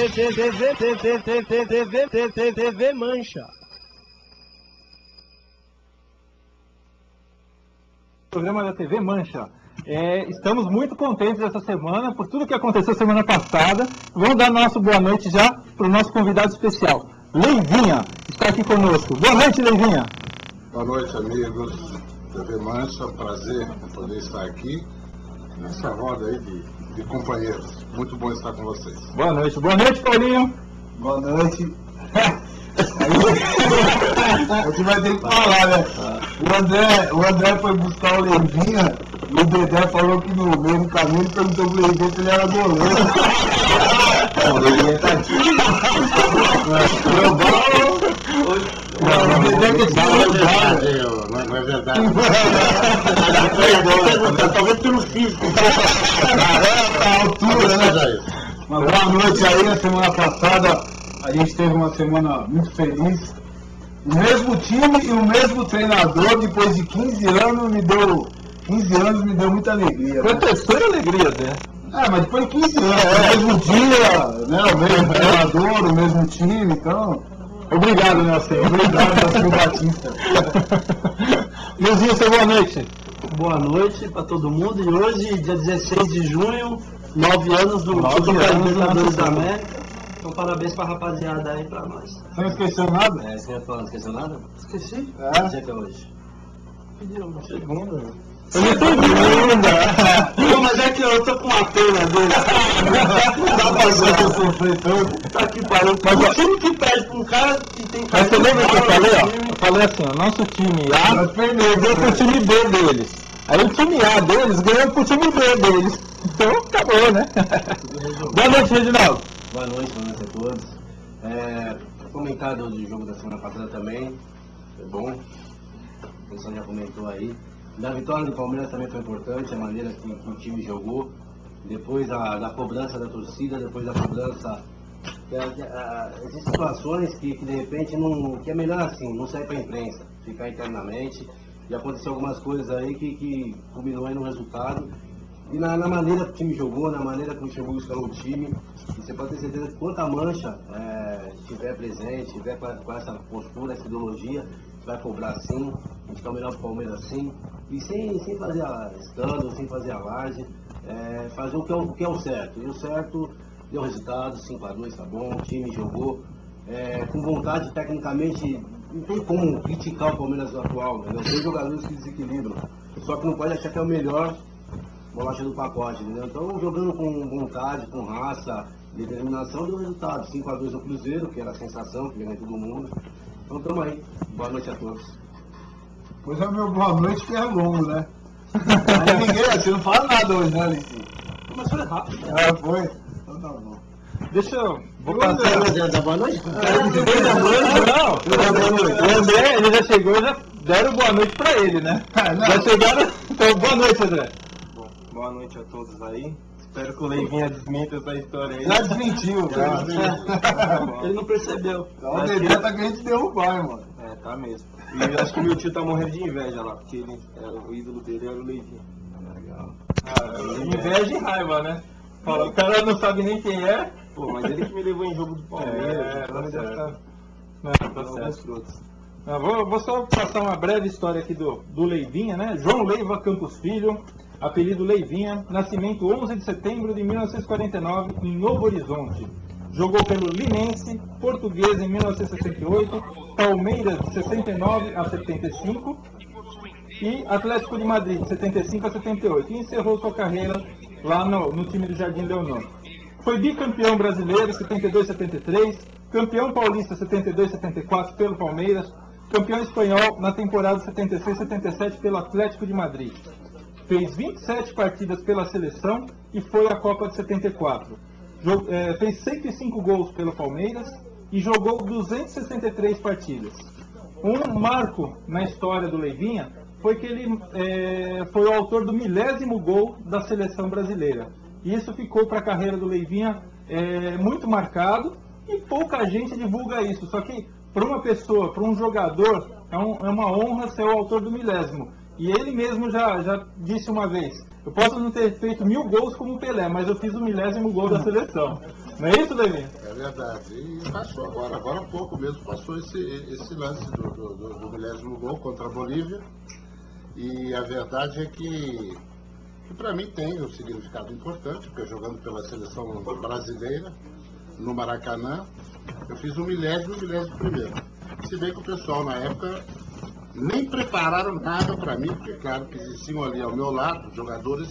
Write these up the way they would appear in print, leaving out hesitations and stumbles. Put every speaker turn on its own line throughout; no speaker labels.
TV Mancha.
Programa da TV Mancha. Estamos muito contentes essa semana por tudo que aconteceu semana passada. Vamos dar nosso boa noite já para o nosso convidado especial. Leivinha está aqui conosco. Boa noite, Leivinha.
Boa noite, amigos. TV Mancha, prazer poder estar aqui nessa roda aí de companheiros. Muito bom estar com vocês.
Boa noite, Paulinho.
Boa noite. A gente vai ter que falar, né? O André foi buscar o Leivinha e o Dedé falou que no meio do caminho ele perguntou pro Leivinha se ele era goleiro. O Leivinha tá aqui.
Não é verdade.
Talvez pelo físico. A altura, né? Uma boa noite aí. Na semana passada a gente teve uma semana muito feliz. O mesmo time e o mesmo treinador, depois de 15 anos, me deu muita alegria.
Foi a terceira alegria, né?
Mas depois de 15 anos, o mesmo dia, né? O mesmo treinador, o mesmo time, então...
Obrigado, Nelson.
Obrigado, Nelson Batista.
Luzinho, seu boa noite.
Boa noite para todo mundo. E hoje, dia 16 de junho, 9 anos do Libertadores da América. Então, parabéns pra rapaziada aí pra nós.
Você não esqueceu nada?
Você não esqueceu nada? Esqueci.
É?
Que dia que é hoje? Pediram, segunda. Não, mas é que eu tô com uma pena dele. Não dá pra ver que eu sofri todo. Tá aqui parando. Mas o time que perde pra um cara que tem que...
Mas você lembra que eu falei, ó? Eu falei assim, ó, nosso time A perdeu pro time B deles. Aí o time A deles ganhou pro time B deles. Então acabou, né? Boa noite, Reginaldo.
Boa noite a todos. Comentado do jogo da semana passada também. Foi bom. O pessoal já comentou aí. Da vitória do Palmeiras também foi importante, a maneira que o time jogou. Depois da cobrança da torcida, depois da cobrança... Existem situações que de repente que é melhor assim, não sair para a imprensa, ficar internamente. E aconteceu algumas coisas aí que culminou aí no resultado. E na maneira que o time jogou, na maneira que o Luxemburgo escalou o time, você pode ter certeza que quanto a Mancha estiver presente, estiver com essa postura, essa ideologia, vai cobrar sim, a gente quer o melhor do Palmeiras sim, e sem fazer escândalo, sem fazer alarde, fazer o que é o certo. E o certo deu resultado, 5-2, tá bom, o time jogou, com vontade, tecnicamente, não tem como criticar o Palmeiras atual, né? Tem jogadores que desequilibram, só que não pode achar que é o melhor bolacha do pacote, entendeu? Então, jogando com vontade, com raça, determinação, deu resultado. 5-2 no Cruzeiro, que era a sensação, que ganhou todo mundo. Então, tamo aí. Boa noite a todos.
Pois é, meu boa noite que é longo, né? Aí você não fala nada hoje, né, Alice?
Mas foi rápido.
Foi? Então tá bom.
Deixa eu... Vou
Você
passar...
da boa noite?
O André, ele já chegou, já deram boa noite pra ele, né? Já chegaram... Então, boa noite, André.
Boa noite a todos aí. Espero que o Leivinha desminta essa história aí.
Já desmentiu, cara.
Ele não percebeu.
Então, o Dedé tá querendo derrubar, hein, mano.
Tá mesmo. E acho que meu tio tá morrendo de inveja lá, porque o ídolo dele era o Leivinha.
Legal.
Inveja e raiva, né? Fala, o cara não sabe nem quem é.
Pô, mas ele que me levou em jogo do Palmeiras.
Tá certo. Não, tá certo.
Frutos.
Vou só passar uma breve história aqui do Leivinha, né? João Leiva Campos Filho, apelido Leivinha, nascimento 11 de setembro de 1949 em Novo Horizonte. Jogou pelo Linense, Português em 1968, Palmeiras de 69 a 75 e Atlético de Madrid de 75 a 78. E encerrou sua carreira lá no time do Jardim Leonor. Foi bicampeão brasileiro 72-73, campeão paulista 72-74 pelo Palmeiras, campeão espanhol na temporada 76-77 pelo Atlético de Madrid. Fez 27 partidas pela seleção e foi à Copa de 74. Fez 105 gols pelo Palmeiras e jogou 263 partidas. Um marco na história do Leivinha foi que ele foi o autor do 1000º gol da seleção brasileira. E isso ficou para a carreira do Leivinha muito marcado e pouca gente divulga isso. Só que para uma pessoa, para um jogador, é uma honra ser o autor do 1000º. E ele mesmo já disse uma vez: eu posso não ter feito 1000 gols como o Pelé, mas eu fiz o 1000º gol da seleção. Não é isso, Levinha?
É verdade. E passou agora há pouco mesmo, passou esse lance do 1000º gol contra a Bolívia. E a verdade é que para mim tem um significado importante, porque jogando pela seleção brasileira, no Maracanã, eu fiz o 1000º e o 11º. Se bem que o pessoal na época nem prepararam nada para mim, porque claro que existiam ali ao meu lado jogadores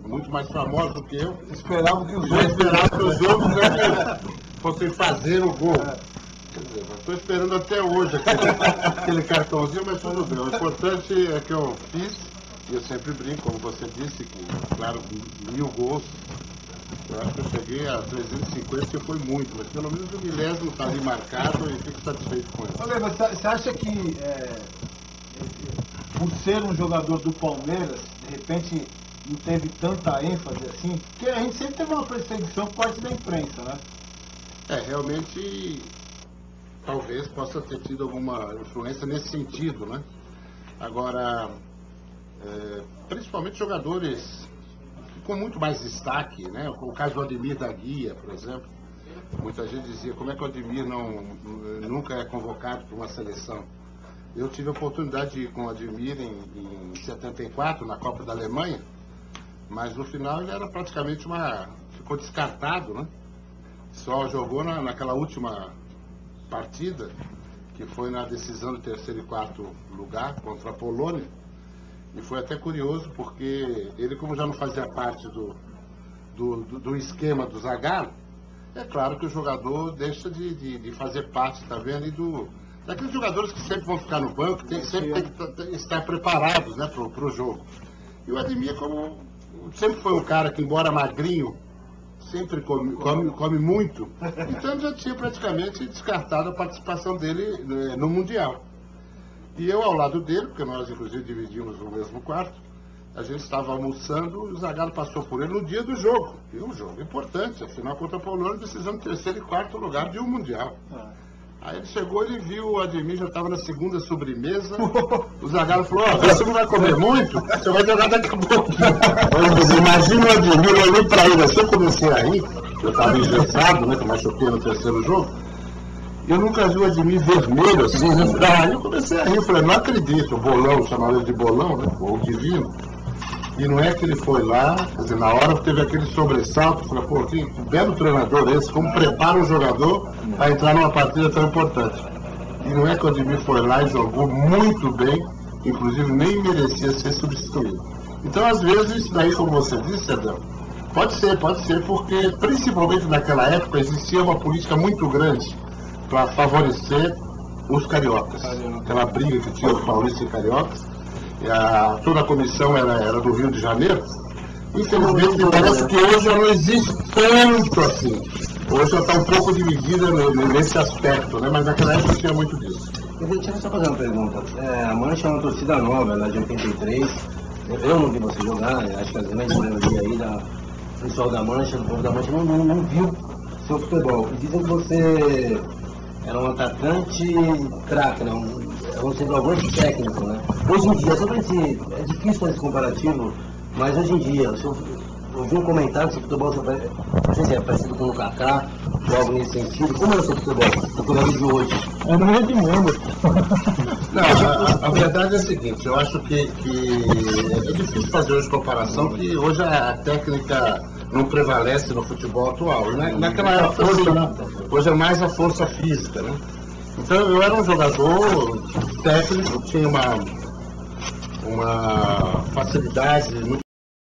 muito mais famosos do que eu.
Esperavam que os
Já esperavam que os outros fossem fazer o gol. Quer dizer, estou esperando até hoje aquele cartãozinho, mas tudo bem. O importante é que eu fiz, e eu sempre brinco, como você disse, que, claro, 1000 gols, eu acho que eu cheguei a 350, que foi muito, mas pelo menos o 1000º está ali marcado e fico satisfeito com isso.
Olha, você acha que, por ser um jogador do Palmeiras, de repente não teve tanta ênfase assim? Porque a gente sempre teve uma perseguição por parte da imprensa, né?
Realmente, talvez possa ter tido alguma influência nesse sentido, né? Agora, principalmente jogadores com muito mais destaque, né? O caso do Ademir da Guia, por exemplo. Muita gente dizia, como é que o Ademir nunca é convocado para uma seleção? Eu tive a oportunidade de ir com o Ademir em 74, na Copa da Alemanha, mas no final ele era praticamente ficou descartado, né? Só jogou naquela última partida, que foi na decisão do 3º e 4º lugar contra a Polônia. E foi até curioso, porque ele, como já não fazia parte do esquema do Zagallo, é claro que o jogador deixa de fazer parte, tá vendo, daqueles jogadores que sempre vão ficar no banco, sempre tem que estar preparados, né, para o jogo. E o Ademir, como sempre foi um cara que, embora magrinho, sempre come muito, então já tinha praticamente descartado a participação dele no Mundial. E eu ao lado dele, porque nós inclusive dividimos o mesmo quarto, a gente estava almoçando e o Zagallo passou por ele no dia do jogo. E um jogo importante, afinal contra a Polônia, decisão de 3º e 4º lugar de um Mundial. Aí ele chegou, ele viu o Ademir, já estava na segunda sobremesa. O Zagallo falou, você não vai comer muito? Você vai jogar daqui a pouco. Imagina o Ademir, eu olhei para ele assim, eu comecei a rir, eu estava engessado, né, que eu machuquei no 3º jogo. Eu nunca vi o Ademir vermelho assim, aí eu comecei a rir, eu falei, não acredito, o Bolão, chamaram ele de Bolão, né, ou Divino. E não é que ele foi lá, quer dizer, na hora teve aquele sobressalto, falei, pô, que belo treinador esse, como prepara um jogador a entrar numa partida tão importante. E não é que o Ademir foi lá e jogou muito bem, inclusive nem merecia ser substituído. Então, às vezes, isso daí, como você disse, Adão, pode ser, porque principalmente naquela época existia uma política muito grande para favorecer os cariocas. Aquela briga que tinha os paulistas e cariocas. Toda a comissão era do Rio de Janeiro. Infelizmente, parece que hoje já não existe tanto assim. Hoje já está um pouco dividida nesse aspecto, né? Mas naquela época tinha muito disso.
Deixa eu só fazer uma pergunta. A Mancha é uma torcida nova, ela é de 83. Eu não vi você jogar, acho que a grande maioria aí do pessoal da Mancha, do povo da Mancha, não viu seu futebol. E dizem que você era um atacante craque, né? Um centroavante técnico, né? Hoje em dia, é difícil fazer esse comparativo, mas hoje em dia, eu ouvi um comentário que o futebol, não sei se é parecido com o Kaká, ou algo nesse sentido. Como é o seu futebol, o futebol de hoje?
É no meio de mundo.
Não, a verdade é a seguinte, eu acho que é difícil fazer hoje comparação, porque hoje a técnica não prevalece no futebol atual. Naquela época, hoje é mais a força física, né? Então eu era um jogador técnico, tinha uma facilidade muito